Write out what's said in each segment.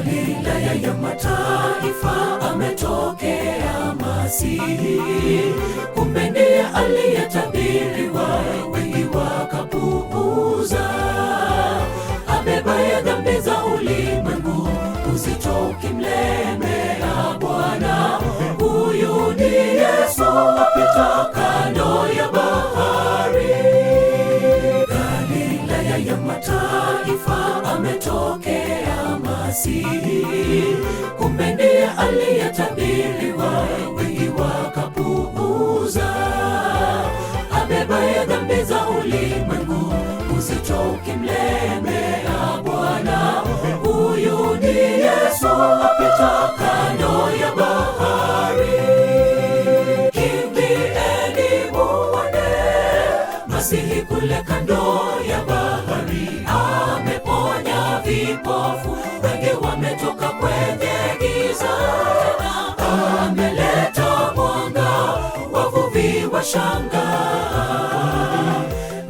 Galilaya ya mataifa ametokea Masihi, kumbe ndiye aliyetabiriwa, wengi wakapuuza. Abebaya dhambi za ulimwengu, uzito ukimlemea Bwana. Huyu ni Yesu apita kando ya bahari. Galilaya ya mataifa ametokea Masihi, kumbe ndiye aliyetabiriwa, wengi wakapuuza. Abebaya dhambi za ulimwengu, uzito ukimlemea Bwana. Huyu ni Yesu apita kando ya bahari. Kimbieni muone Masihi kule kando ya bahari. Ameponya vipofu, wengi wametoka kwenye giza. Ameleta mwanga, wavuvi washangaa.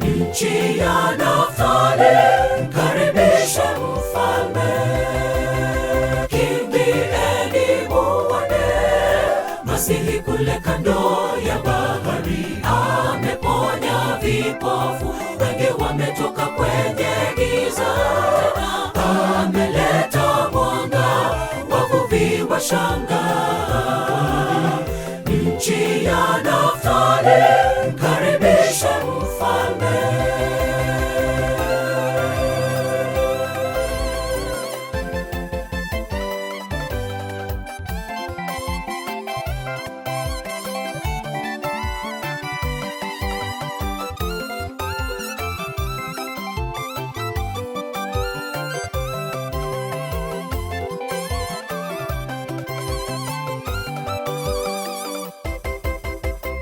Nchi ya Naftali, mkaribishe mfalme. Kimbieni muone Masihi kule kando ya bahari. Ameponya vipofu, wengi wametoka kwenye giza. Ameleta mwanga, wavuvi washangaa. Nchi ya Naftali, mkaribishe mfalme.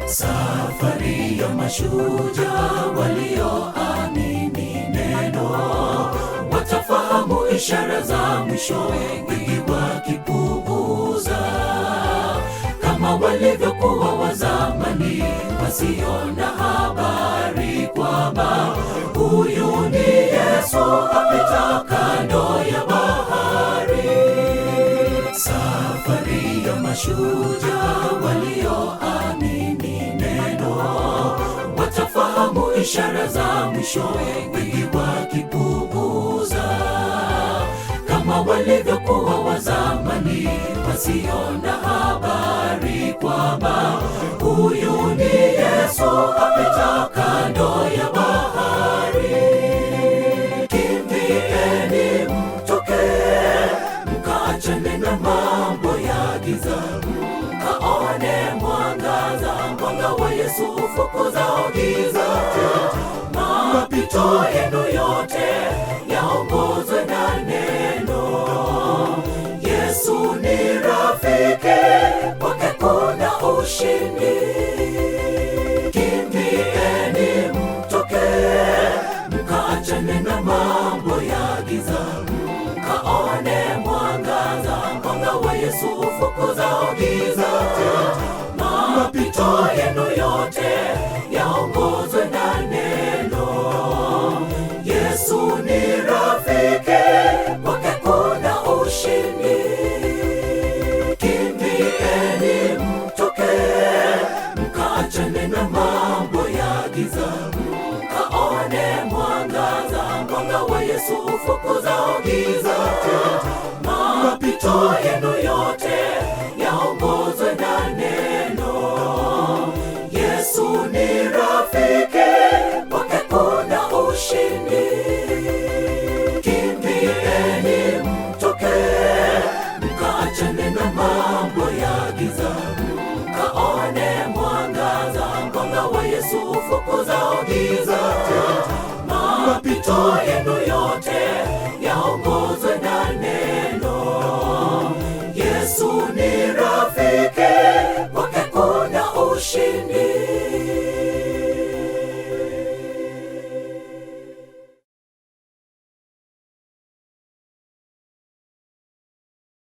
Safari ya mashujaa walioamini neno, watafahamu ishara za mwisho, wengi wakipuuza. Kama walivyokuwa wa zamani, wasio na habari kwamba huyu ni Yesu apita kando ya bahari. Safari ya mashujaa walioamini neno, watafahamu ishara za mwisho, wengi wakipuuza. Kama walivyokuwa wa zamani, wasio na habari kwamba huyu ni Yesu apita kando ya bahari. Kimbieni mtoke, mkaachane na mambo ya giza, mkaone mwangaza. Mwanga wa Yesu ufukuzao giza. Mapito yenu yote yaongozwe na neno. Yesu ni rafiki, kwake kuna ushindi. Kimbieni mtoke, mkaachane na mambo ya giza, mkaone mwangaza. Mwanga wa Yesu ufukuzao giza. Mapito yenu yote yaongozwe na neno. Yesu ni rafiki, kwake kuna ushindi. Kimbieni mtoke, mkaachane na mambo ya giza, mkaone mwangaza. Mwanga wa Yesu ufukuzao giza. Mapito yenu yote yaongozwe na neno. Yesu ni rafiki, kwake kuna ushindi. Kimbieni mtoke, mkaachane na mambo ya giza, mkaone mwangaza. Mwanga wa Yesu ufukuzao giza. Mapito yenu yote